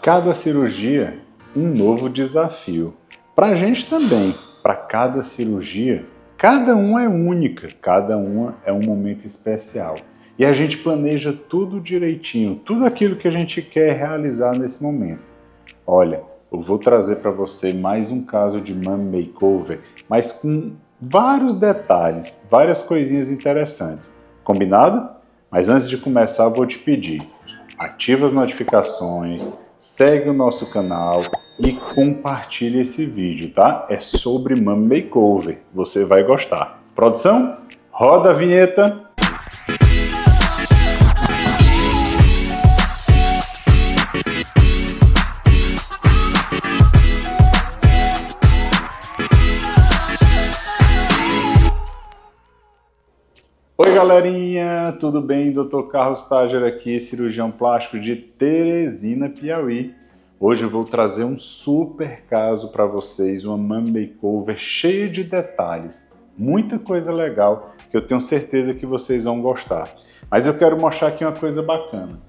Cada cirurgia, um novo desafio. Para a gente também, para cada cirurgia, cada uma é única, cada uma é um momento especial. E a gente planeja tudo direitinho, tudo aquilo que a gente quer realizar nesse momento. Olha, eu vou trazer para você mais um caso de Mummy Makeover, mas com vários detalhes, várias coisinhas interessantes. Combinado? Mas antes de começar, eu vou te pedir, ativa as notificações, segue o nosso canal e compartilhe esse vídeo, tá? É sobre Mummy Makeover, você vai gostar. Produção, roda a vinheta! Oi galerinha, tudo bem? Dr. Carlos Tager aqui, cirurgião plástico de Teresina, Piauí. Hoje eu vou trazer um super caso para vocês, uma Mummy Makeover cheia de detalhes, muita coisa legal que eu tenho certeza que vocês vão gostar. Mas eu quero mostrar aqui uma coisa bacana.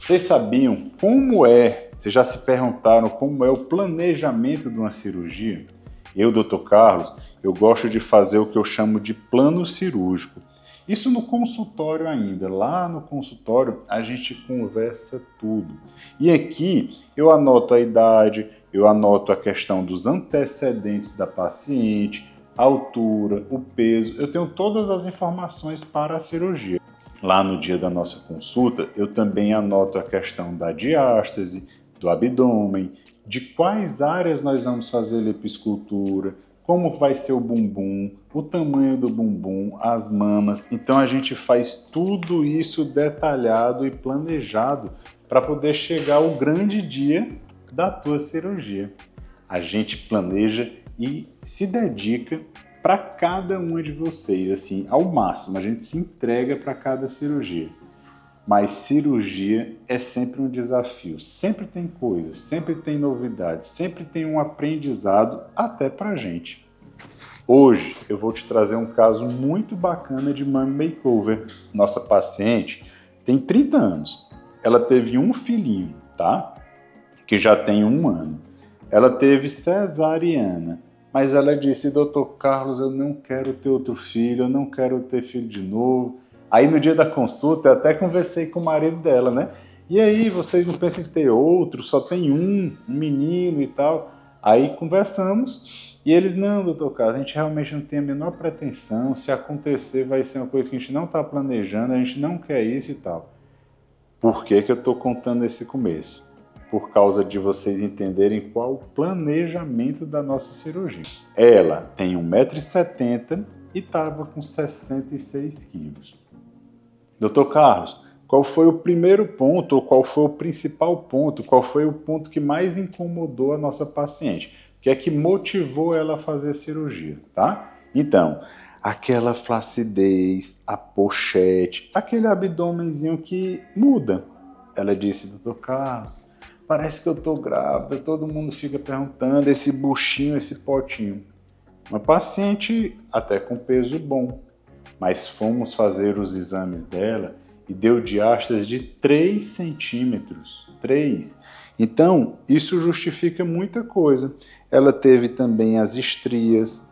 Vocês sabiam como é, vocês já se perguntaram como é o planejamento de uma cirurgia? Eu, Dr. Carlos, eu gosto de fazer o que eu chamo de plano cirúrgico. Isso no consultório ainda. Lá no consultório a gente conversa tudo. E aqui eu anoto a idade, eu anoto a questão dos antecedentes da paciente, a altura, o peso. Eu tenho todas as informações para a cirurgia. Lá no dia da nossa consulta, eu também anoto a questão da diástase, do abdômen, de quais áreas nós vamos fazer lipoescultura, como vai ser o bumbum, o tamanho do bumbum, as mamas. Então a gente faz tudo isso detalhado e planejado para poder chegar ao grande dia da tua cirurgia. A gente planeja e se dedica para cada uma de vocês, assim, ao máximo. A gente se entrega para cada cirurgia. Mas cirurgia é sempre um desafio, sempre tem coisas, sempre tem novidades, sempre tem um aprendizado até pra gente. Hoje eu vou te trazer um caso muito bacana de Mummy Makeover. Nossa paciente tem 30 anos, ela teve um filhinho, tá? Que já tem 1 ano. Ela teve cesariana, mas ela disse, Dr. Carlos, eu não quero ter outro filho, eu não quero ter filho de novo. Aí no dia da consulta eu até conversei com o marido dela, né? E aí, vocês não pensam em ter outro, só tem um menino e tal? Aí conversamos e eles, não, doutor Carlos, a gente realmente não tem a menor pretensão, se acontecer vai ser uma coisa que a gente não está planejando, a gente não quer isso e tal. Por que que eu estou contando esse começo? Por causa de vocês entenderem qual o planejamento da nossa cirurgia. Ela tem 1,70 m e estava com 66 quilos. Doutor Carlos, qual foi o primeiro ponto, ou qual foi o principal ponto, qual foi o ponto que mais incomodou a nossa paciente? O que é que motivou ela a fazer a cirurgia, tá? Então, aquela flacidez, a pochete, aquele abdômenzinho que muda. Ela disse, doutor Carlos, parece que eu tô grávida, todo mundo fica perguntando, esse buchinho, esse potinho. Uma paciente até com peso bom, mas fomos fazer os exames dela e deu diástase de 3 centímetros. 3. Então, isso justifica muita coisa. Ela teve também as estrias,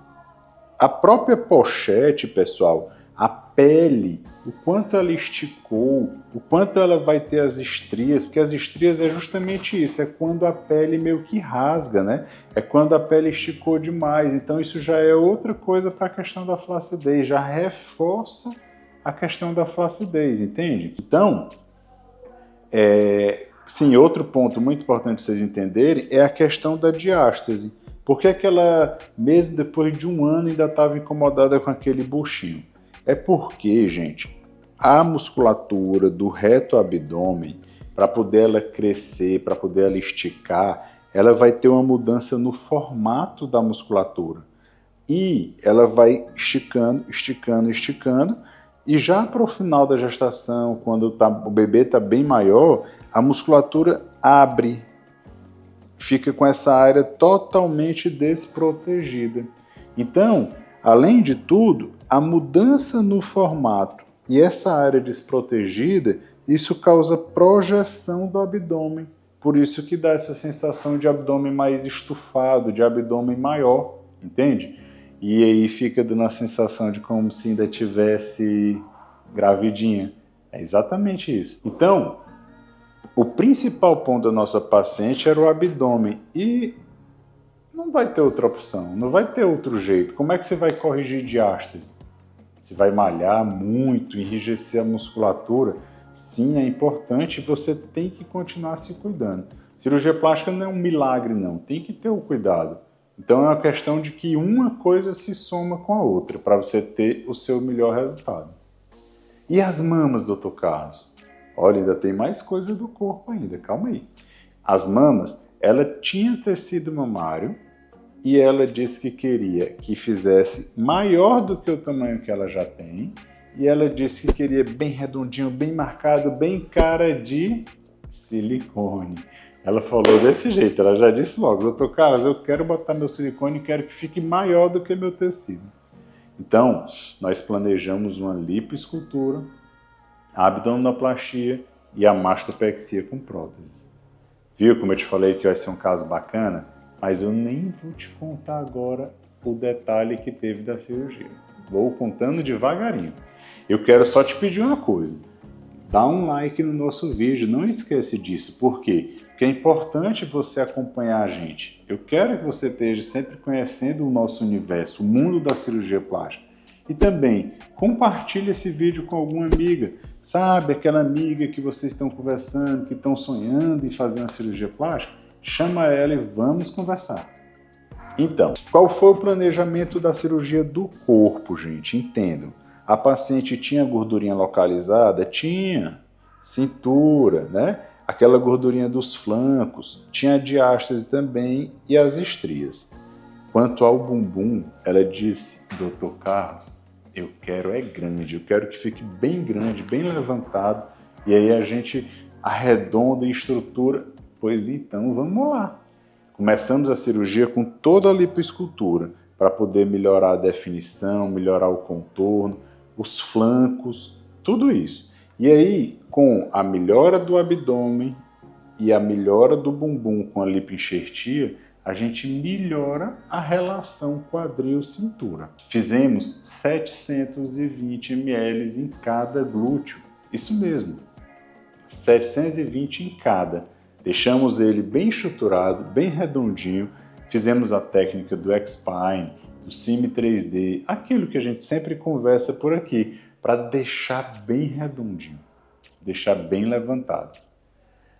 a própria pochete, pessoal, a pele, o quanto ela esticou, o quanto ela vai ter as estrias, porque as estrias é justamente isso, é quando a pele meio que rasga, né? É quando a pele esticou demais, então isso já é outra coisa para a questão da flacidez, já reforça a questão da flacidez, entende? Então, sim, outro ponto muito importante para vocês entenderem é a questão da diástase. Por que que ela, mesmo depois de 1 ano, ainda estava incomodada com aquele buchinho? É porque, gente, a musculatura do reto abdômen, para poder ela crescer, para poder ela esticar, ela vai ter uma mudança no formato da musculatura. E ela vai esticando, esticando, esticando, e já para o final da gestação, quando o bebê está bem maior, a musculatura abre, fica com essa área totalmente desprotegida. Então, além de tudo, a mudança no formato e essa área desprotegida, isso causa projeção do abdômen. Por isso que dá essa sensação de abdômen mais estufado, de abdômen maior, entende? E aí fica dando a sensação de como se ainda tivesse gravidinha. É exatamente isso. Então, o principal ponto da nossa paciente era o abdômen e não vai ter outra opção, não vai ter outro jeito. Como é que você vai corrigir diástase? Você vai malhar muito, enrijecer a musculatura? Sim, é importante, você tem que continuar se cuidando. Cirurgia plástica não é um milagre, não. Tem que ter o cuidado. Então é uma questão de que uma coisa se soma com a outra para você ter o seu melhor resultado. E as mamas, doutor Carlos? Olha, ainda tem mais coisa do corpo ainda, calma aí. As mamas, ela tinha tecido mamário e ela disse que queria que fizesse maior do que o tamanho que ela já tem. E ela disse que queria bem redondinho, bem marcado, bem cara de silicone. Ela falou desse jeito, ela já disse logo, doutor Carlos, eu quero botar meu silicone e quero que fique maior do que meu tecido. Então, nós planejamos uma lipoescultura, a abdominoplastia e a mastopexia com prótese. Viu como eu te falei que vai ser um caso bacana? Mas eu nem vou te contar agora o detalhe que teve da cirurgia. Vou contando devagarinho. Eu quero só te pedir uma coisa. Dá um like no nosso vídeo, não esquece disso. Por quê? Porque é importante você acompanhar a gente. Eu quero que você esteja sempre conhecendo o nosso universo, o mundo da cirurgia plástica. E também, compartilhe esse vídeo com alguma amiga. Sabe, aquela amiga que vocês estão conversando, que estão sonhando em fazer uma cirurgia plástica? Chama ela e vamos conversar. Então, qual foi o planejamento da cirurgia do corpo, gente? Entendam. A paciente tinha gordurinha localizada? Tinha. Cintura, né? Aquela gordurinha dos flancos. Tinha a diástase também e as estrias. Quanto ao bumbum, ela disse, doutor Carlos, eu quero é grande, eu quero que fique bem grande, bem levantado, e aí a gente arredonda em estrutura. Pois então, vamos lá. Começamos a cirurgia com toda a lipoescultura, para poder melhorar a definição, melhorar o contorno, os flancos, tudo isso. E aí, com a melhora do abdômen e a melhora do bumbum com a lipoenxertia, a gente melhora a relação quadril-cintura. Fizemos 720 ml em cada glúteo. Isso mesmo, 720 em cada. Deixamos ele bem estruturado, bem redondinho. Fizemos a técnica do X-Spine, do Cime 3D, aquilo que a gente sempre conversa por aqui, para deixar bem redondinho, deixar bem levantado.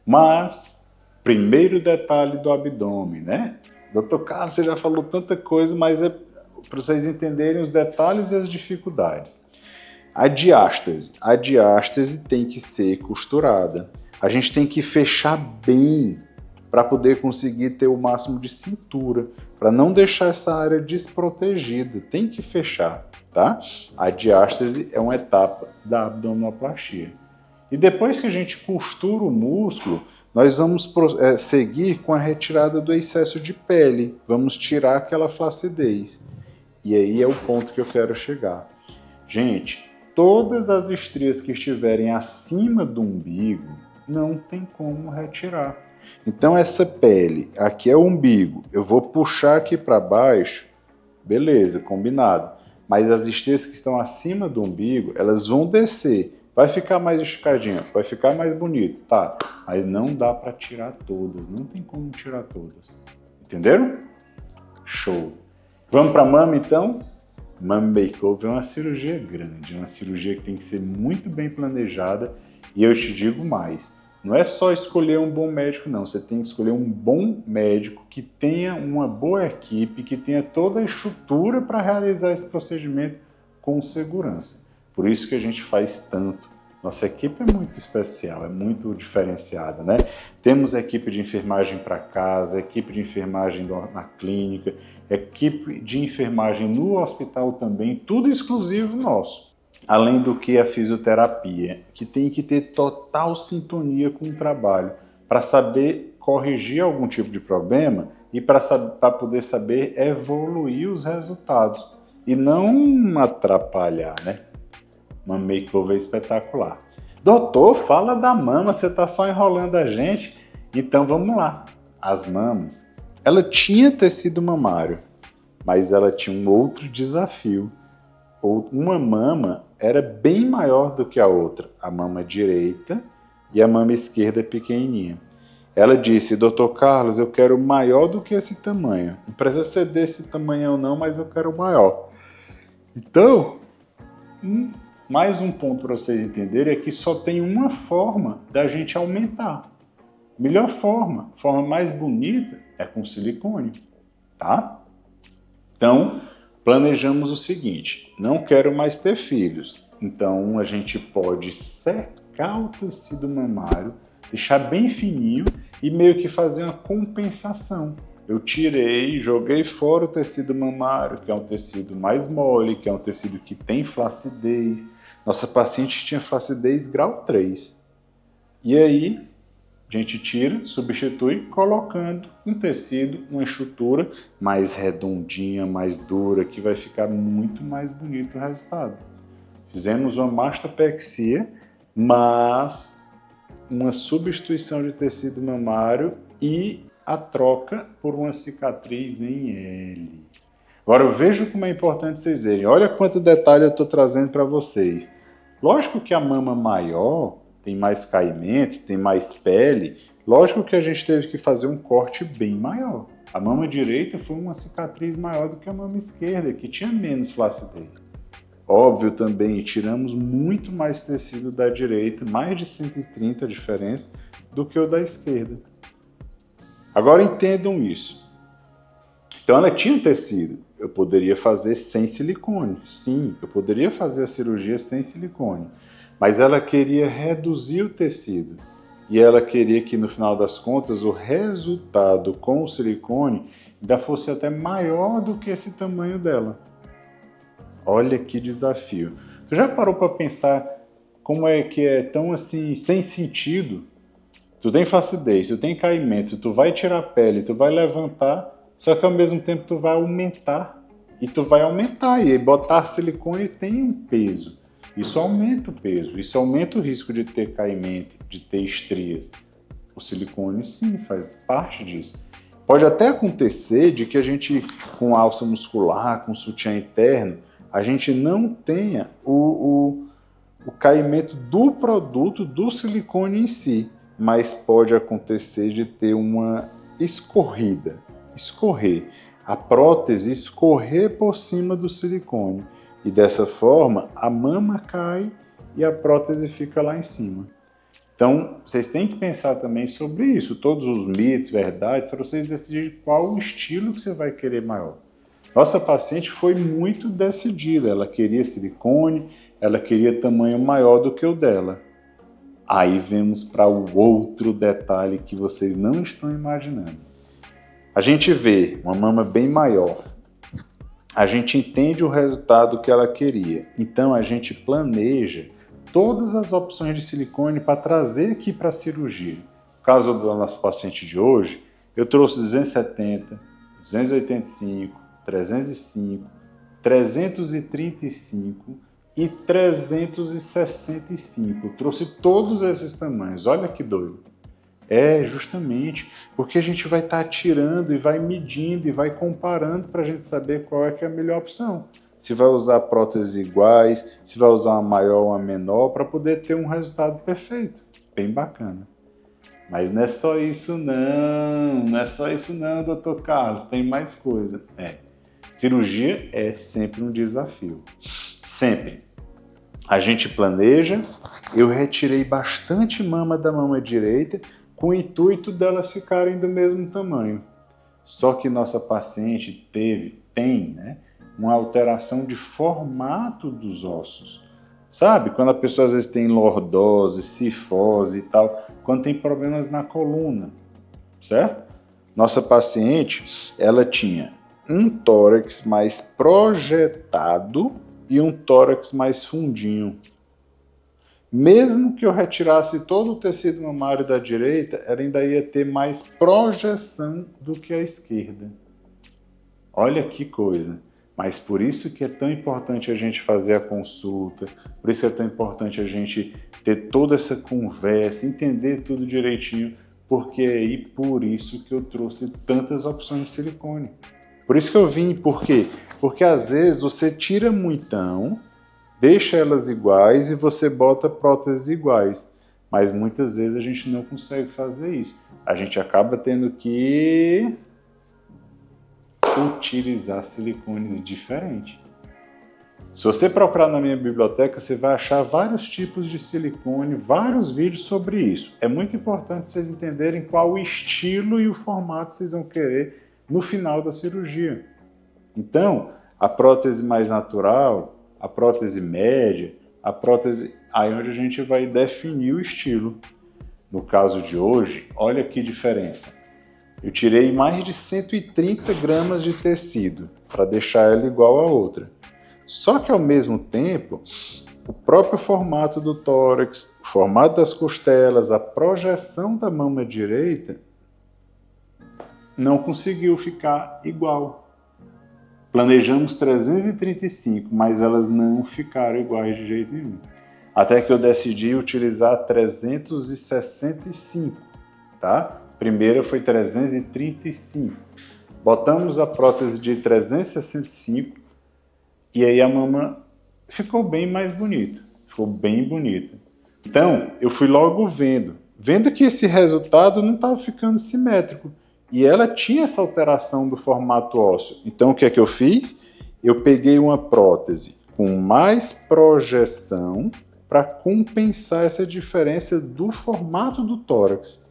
Mas, primeiro detalhe do abdômen, né? Doutor Carlos, você já falou tanta coisa, mas é para vocês entenderem os detalhes e as dificuldades. A diástase tem que ser costurada. A gente tem que fechar bem para poder conseguir ter o máximo de cintura, para não deixar essa área desprotegida. Tem que fechar, tá? A diástase é uma etapa da abdominoplastia. E depois que a gente costura o músculo, nós vamos seguir com a retirada do excesso de pele. Vamos tirar aquela flacidez. E aí é o ponto que eu quero chegar. Gente, todas as estrias que estiverem acima do umbigo, não tem como retirar. Então essa pele, aqui é o umbigo, eu vou puxar aqui para baixo, beleza, combinado. Mas as estrias que estão acima do umbigo, elas vão descer. Vai ficar mais esticadinha, vai ficar mais bonito, tá? Mas não dá para tirar todas, não tem como tirar todas. Entenderam? Show! Vamos para mama então? Mama makeover é uma cirurgia grande, uma cirurgia que tem que ser muito bem planejada. E eu te digo mais, não é só escolher um bom médico, não. Você tem que escolher um bom médico que tenha uma boa equipe, que tenha toda a estrutura para realizar esse procedimento com segurança. Por isso que a gente faz tanto. Nossa equipe é muito especial, é muito diferenciada, né? Temos equipe de enfermagem para casa, equipe de enfermagem na clínica, equipe de enfermagem no hospital também, tudo exclusivo nosso. Além do que a fisioterapia, que tem que ter total sintonia com o trabalho, para saber corrigir algum tipo de problema e para poder saber evoluir os resultados e não atrapalhar, né? Uma makeover espetacular. Doutor, fala da mama, você está só enrolando a gente. Então vamos lá. As mamas, ela tinha tecido mamário, mas ela tinha um outro desafio. Uma mama era bem maior do que a outra, a mama direita e a mama esquerda pequenininha. Ela disse: Dr. Carlos, eu quero maior do que esse tamanho. Não precisa ser desse tamanho não, mas eu quero maior. Então, mais um ponto para vocês entenderem é que só tem uma forma da gente aumentar. Melhor forma mais bonita é com silicone, tá? Então, planejamos o seguinte: não quero mais ter filhos. Então, a gente pode secar o tecido mamário, deixar bem fininho e meio que fazer uma compensação. Eu tirei, joguei fora o tecido mamário, que é um tecido mais mole, que é um tecido que tem flacidez. Nossa paciente tinha flacidez grau 3. E aí, a gente tira, substitui, colocando um tecido, uma enxutura mais redondinha, mais dura, que vai ficar muito mais bonito o resultado. Fizemos uma mastopexia, mas uma substituição de tecido mamário e a troca por uma cicatriz em L. Agora veja como é importante vocês verem. Olha quanto detalhe eu estou trazendo para vocês. Lógico que a mama maior tem mais caimento, tem mais pele. Lógico que a gente teve que fazer um corte bem maior. A mama direita foi uma cicatriz maior do que a mama esquerda, que tinha menos flacidez. Óbvio também, tiramos muito mais tecido da direita, mais de 130 diferença, do que o da esquerda. Agora entendam isso. Então ela tinha um tecido. Eu poderia fazer sem silicone. Sim, eu poderia fazer a cirurgia sem silicone. Mas ela queria reduzir o tecido. E ela queria que, no final das contas, o resultado com o silicone ainda fosse até maior do que esse tamanho dela. Olha que desafio. Tu já parou para pensar como é que é tão assim, sem sentido? Tu tem flacidez, tu tem caimento, tu vai tirar a pele, tu vai levantar, só que ao mesmo tempo tu vai aumentar. E tu vai aumentar, e botar silicone tem um peso. Isso aumenta o peso, isso aumenta o risco de ter caimento, de ter estrias. O silicone sim, faz parte disso. Pode até acontecer de que a gente, com alça muscular, com sutiã interno, a gente não tenha o caimento do produto, do silicone em si, mas pode acontecer de ter uma escorrida, escorrer, a prótese escorrer por cima do silicone e dessa forma a mama cai e a prótese fica lá em cima. Então, vocês têm que pensar também sobre isso, todos os mitos, verdades, para vocês decidirem qual o estilo que você vai querer maior. Nossa paciente foi muito decidida, ela queria silicone, ela queria tamanho maior do que o dela. Aí vemos para o outro detalhe que vocês não estão imaginando. A gente vê uma mama bem maior, a gente entende o resultado que ela queria, então a gente planeja todas as opções de silicone para trazer aqui para a cirurgia. No caso da nossa paciente de hoje, eu trouxe 270, 285, 305, 335 e 365. Eu trouxe todos esses tamanhos, olha que doido. É justamente porque a gente vai estar tirando e vai medindo e vai comparando para a gente saber qual é que é a melhor opção. Se vai usar próteses iguais, se vai usar uma maior ou uma menor, para poder ter um resultado perfeito. Bem bacana. Mas não é só isso não é só isso não, Dr. Carlos, tem mais coisa. Cirurgia é sempre um desafio, sempre. A gente planeja, eu retirei bastante mama da mama direita com o intuito delas ficarem do mesmo tamanho. Só que nossa paciente tem uma alteração de formato dos ossos. Sabe, quando a pessoa às vezes tem lordose, cifose e tal, quando tem problemas na coluna, certo? Nossa paciente, ela tinha um tórax mais projetado e um tórax mais fundinho. Mesmo que eu retirasse todo o tecido mamário da direita, ela ainda ia ter mais projeção do que a esquerda. Olha que coisa! Mas por isso que é tão importante a gente fazer a consulta, por isso é tão importante a gente ter toda essa conversa, entender tudo direitinho, Porque e por isso que eu trouxe tantas opções de silicone. Por isso que eu vim, por quê? Porque às vezes você tira muitão, deixa elas iguais e você bota próteses iguais. Mas muitas vezes a gente não consegue fazer isso. A gente acaba tendo que utilizar silicones diferentes. Se você procurar na minha biblioteca, você vai achar vários tipos de silicone, vários vídeos sobre isso. É muito importante vocês entenderem qual o estilo e o formato vocês vão querer no final da cirurgia. Então, a prótese mais natural, a prótese média, a prótese... Aí onde a gente vai definir o estilo. No caso de hoje, olha que diferença. Eu tirei mais de 130 gramas de tecido para deixar ela igual a outra. Só que ao mesmo tempo, o próprio formato do tórax, o formato das costelas, a projeção da mama direita não conseguiu ficar igual. Planejamos 335, mas elas não ficaram iguais de jeito nenhum. Até que eu decidi utilizar 365, tá? Primeiro foi 335. Botamos a prótese de 365 e aí a mama ficou bem mais bonita. Ficou bem bonita. Então, eu fui logo vendo que esse resultado não estava ficando simétrico. E ela tinha essa alteração do formato ósseo. Então, o que é que eu fiz? Eu peguei uma prótese com mais projeção para compensar essa diferença do formato do tórax.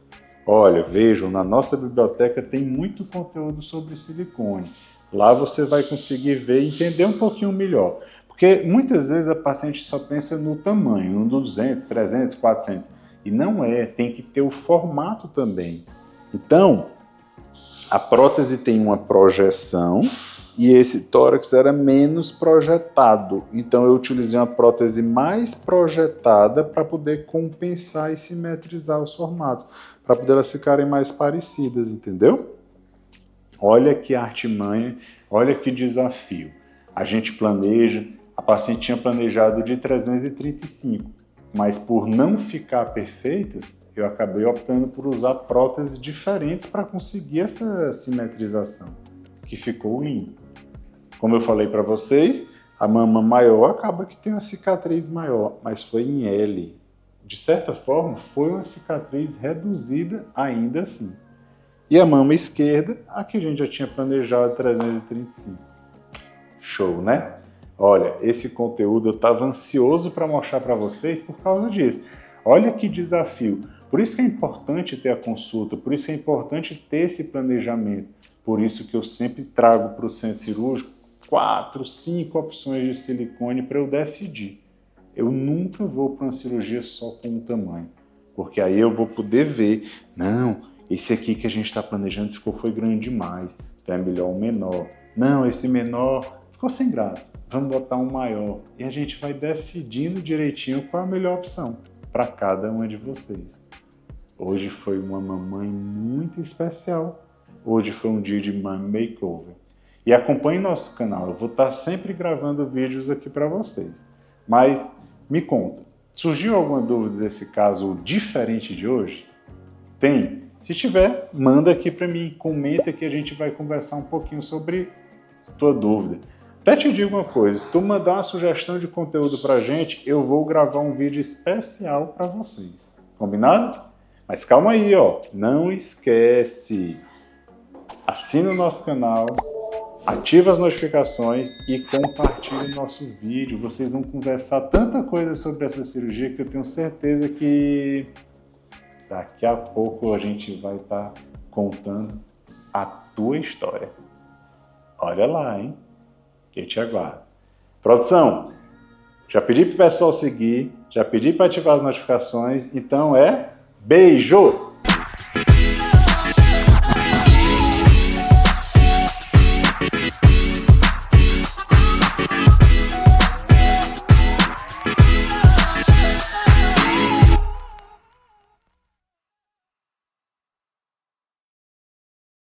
Olha, vejam, na nossa biblioteca tem muito conteúdo sobre silicone. Lá você vai conseguir ver e entender um pouquinho melhor. Porque muitas vezes a paciente só pensa no tamanho, no 200, 300, 400. E não é, tem que ter o formato também. Então, a prótese tem uma projeção e esse tórax era menos projetado. Então eu utilizei uma prótese mais projetada para poder compensar e simetrizar os formatos, para poder elas ficarem mais parecidas, entendeu? Olha que artimanha, olha que desafio. A gente planeja, a paciente tinha planejado de 335, mas por não ficar perfeitas, eu acabei optando por usar próteses diferentes para conseguir essa simetrização, que ficou lindo. Como eu falei para vocês, a mama maior acaba que tem uma cicatriz maior, mas foi em L. De certa forma, foi uma cicatriz reduzida ainda assim. E a mama esquerda, a que a gente já tinha planejado 335. Show, né? Olha, esse conteúdo eu estava ansioso para mostrar para vocês por causa disso. Olha que desafio. Por isso que é importante ter a consulta, por isso que é importante ter esse planejamento. Por isso que eu sempre trago para o centro cirúrgico 4, 5 opções de silicone para eu decidir. Eu nunca vou para uma cirurgia só com um tamanho, porque aí eu vou poder ver, não, esse aqui que a gente está planejando foi grande demais, então é melhor um menor. Não, esse menor ficou sem graça, vamos botar um maior. E a gente vai decidindo direitinho qual é a melhor opção para cada uma de vocês. Hoje foi uma mamãe muito especial. Hoje foi um dia de Mummy Makeover. E acompanhe nosso canal, eu vou estar sempre gravando vídeos aqui para vocês. Mas me conta, surgiu alguma dúvida desse caso diferente de hoje? Tem? Se tiver, manda aqui para mim, comenta que a gente vai conversar um pouquinho sobre a tua dúvida. Até te digo uma coisa, se tu mandar uma sugestão de conteúdo para a gente, eu vou gravar um vídeo especial para vocês. Combinado? Mas calma aí, ó, não esquece, assina o nosso canal, ativa as notificações e compartilhe o nosso vídeo. Vocês vão conversar tanta coisa sobre essa cirurgia que eu tenho certeza que daqui a pouco a gente vai estar contando a tua história. Olha lá, hein? Que eu te aguardo. Produção, já pedi para o pessoal seguir, já pedi para ativar as notificações, então beijo!